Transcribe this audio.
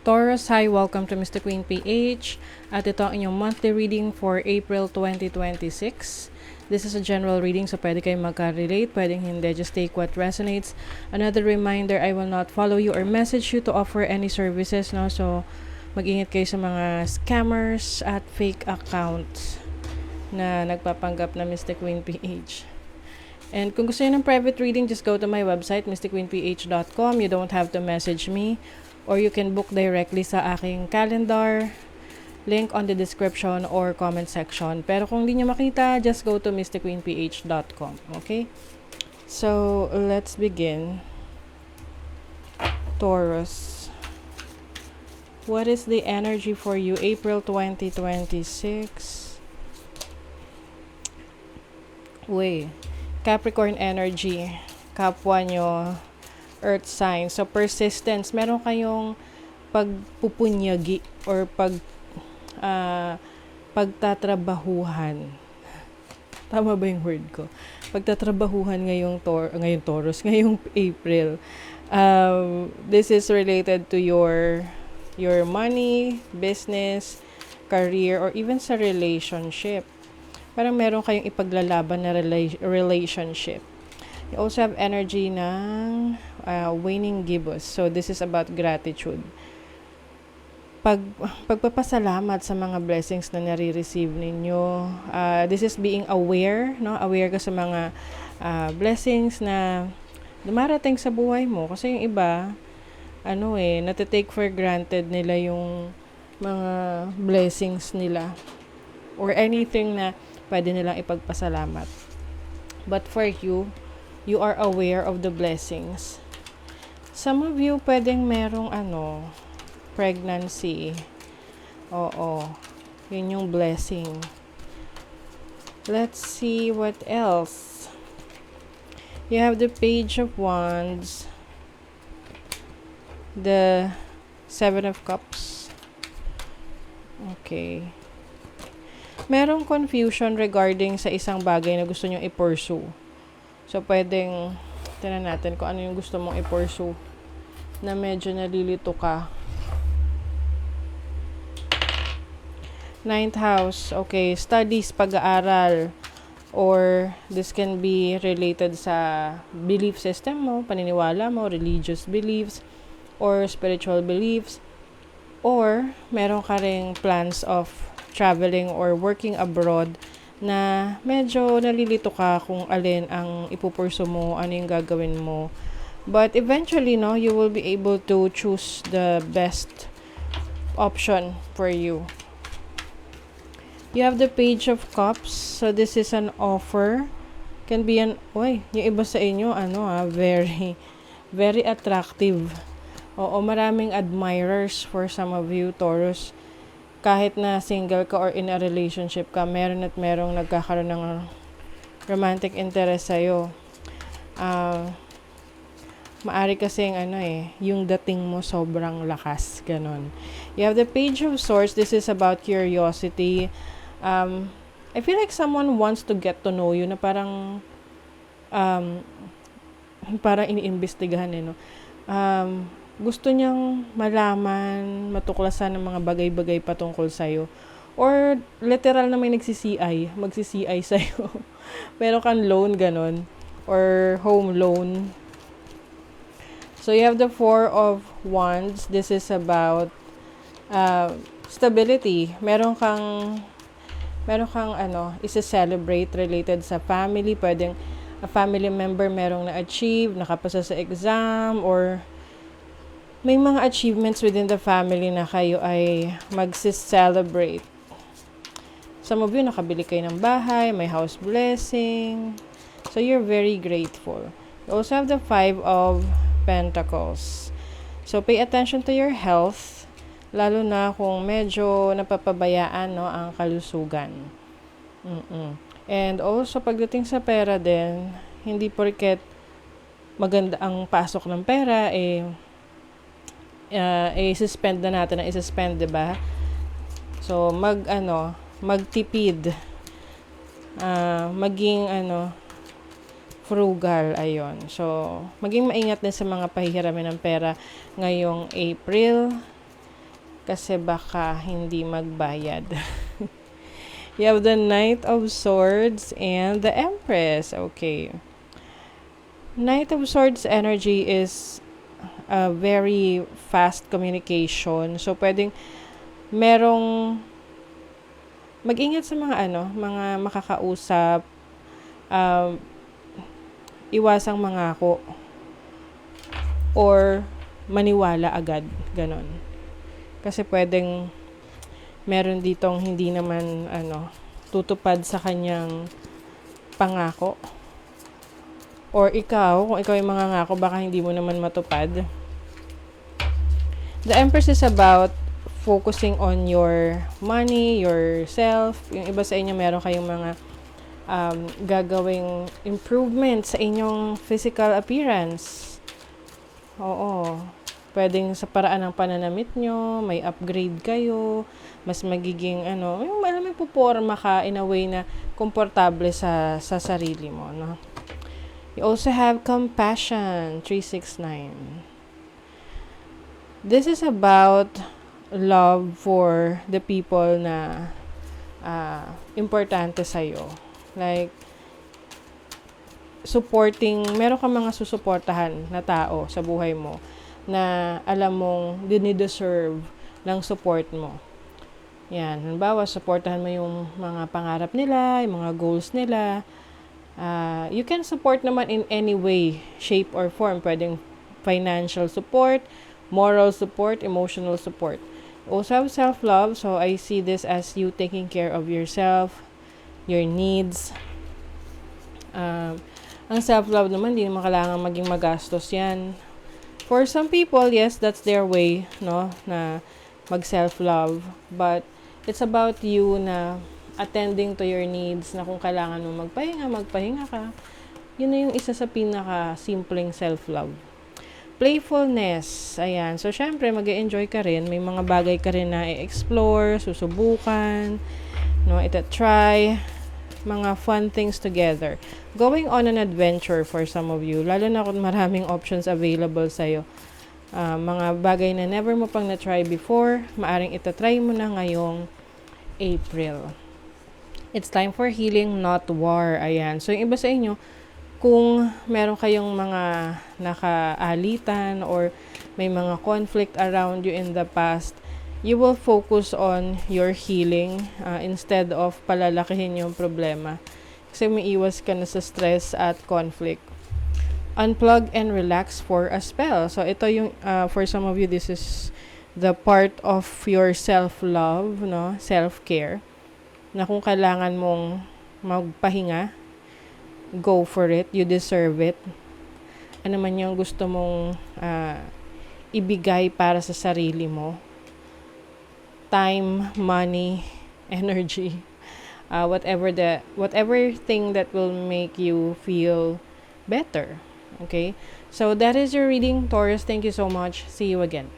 Taurus, hi! Welcome to Mr. Queen PH. At ito ang inyong monthly reading for April 2026. This is a general reading, so pwede kayong magka-relate, pwedeng hindi. Just take what resonates. Another reminder, I will not follow you or message you to offer any services, no? So, mag-ingat kayo sa mga scammers at fake accounts na nagpapanggap na Mr. Queen PH. And kung gusto niyo ng private reading, just go to my website, mrqueenph.com. You don't have to message me. Or you can book directly sa aking calendar. Link on the description or comment section. Pero kung hindi nyo makita, just go to mrqueenph.com. Okay? So, let's begin. Taurus. What is the energy for you? April 2026. Capricorn energy. Kapwa nyo. Earth sign. So, persistence. Meron kayong pagpupunyagi or pagtatrabahuhan. Tama ba yung word ko? Pagtatrabahuhan ngayong Taurus, ngayong April. This is related to your money, business, career, or even sa relationship. Parang meron kayong ipaglalaban na relationship. You also have energy ng waning gibbous. So, this is about gratitude. Pagpapasalamat sa mga blessings na nare-receive ninyo. This is being aware, no? Aware ka sa mga blessings na dumarating sa buhay mo. Kasi yung iba, natitake for granted nila yung mga blessings nila. Or anything na pwede nilang ipagpasalamat. But for you, you are aware of the blessings. Some of you pwedeng merong pregnancy. Oo. Yun yung blessing. Let's see what else. You have the Page of Wands. The Seven of Cups. Okay. Merong confusion regarding sa isang bagay na gusto nyo i-pursue. So, pwedeng, tingnan natin kung ano yung gusto mong i-pursue na medyo nalilito ka. Ninth house, okay, studies, pag-aaral, or this can be related sa belief system mo, paniniwala mo, religious beliefs, or spiritual beliefs, or meron ka ring plans of traveling or working abroad na medyo nalilito ka kung alin ang ipupurso mo, ano yung gagawin mo. But eventually, you will be able to choose the best option for you. You have the Page of Cups. So, this is an offer. Can be yung iba sa inyo, very, very attractive. Oo, maraming admirers for some of you, Taurus. Kahit na single ka or in a relationship ka, meron at merong nagkakaroon ng romantic interest sa'yo. Maari kasing yung dating mo sobrang lakas, ganon. You have the Page of Swords. This is about curiosity. I feel like someone wants to get to know you na parang iniimbestigahan no? Gusto niyang malaman, matuklasan ng mga bagay-bagay patungkol sa'yo. Or literal na may magsi-CI sa'yo. Pero kang loan, ganon. Or home loan. So, you have the Four of Wands. This is about stability. Meron kang isa-celebrate related sa family. Pwedeng a family member merong na-achieve, nakapasa sa exam, or may mga achievements within the family na kayo ay magsi-celebrate. Some of you, nakabili kayo ng bahay, may house blessing. So, you're very grateful. You also have the Five of Pentacles. So, pay attention to your health, lalo na kung medyo napapabayaan ang kalusugan. And also, pagdating sa pera din, hindi porket maganda ang pasok ng pera, i-suspend na natin ang i-suspend, diba? So, magtipid. Maging, frugal, ayon. So, maging maingat din sa mga pahihiramin ng pera ngayong April. kasi baka hindi magbayad. You have the Knight of Swords and the Empress. Okay. Knight of Swords energy is a very fast communication. So, pwedeng merong mag-ingat sa mga mga makakausap, um, iwasang mangako or maniwala agad, ganon. Kasi pwedeng meron ditong hindi naman tutupad sa kanyang pangako. Or ikaw, kung ikaw yung mangangako, baka hindi mo naman matupad. The Empress is about focusing on your money, yourself. Yung iba sa inyo, meron kayong mga gagawing improvement sa inyong physical appearance. Oo. Pwedeng sa paraan ng pananamit nyo, may upgrade kayo, mas magiging yung alam mo, puporma ka in a way na komportable sa sarili mo, no? You also have compassion, 369. This is about love for the people na importante sa'yo. Like, supporting, meron ka mga susuportahan na tao sa buhay mo na alam mong dinideserve ng support mo. Yan. Halimbawa, supportahan mo yung mga pangarap nila, yung mga goals nila. You can support naman in any way, shape, or form. Pwedeng financial support, moral support, emotional support. Also have self-love. So, I see this as you taking care of yourself, your needs. Ang self-love naman, hindi naman kailangan maging magastos yan. For some people, yes, that's their way, no, na mag-self-love. But, it's about you na attending to your needs, na kung kailangan mo magpahinga ka. Yun na yung isa sa pinaka-simpleng self-love. Playfulness, ayan. So, syempre, mag-e-enjoy ka rin. May mga bagay ka rin na i-explore, susubukan, no, ita-try, mga fun things together. Going on an adventure for some of you, lalo na kung maraming options available sa'yo. Mga bagay na never mo pang na-try before, maaring ita-try mo na ngayong April. It's time for healing, not war. Ayan. So, yung iba sa inyo, kung meron kayong mga nakaalitan or may mga conflict around you in the past, you will focus on your healing instead of palalakihin yung problema. Kasi may iwas ka na sa stress at conflict. Unplug and relax for a spell. So, ito yung, for some of you, this is the part of your self-love, no? Self-care. Na kung kailangan mong magpahinga, go for it. You deserve it. Ano man yung gusto mong ibigay para sa sarili mo. Time, money, energy, whatever thing that will make you feel better. Okay? So that is your reading, Taurus. Thank you so much. See you again.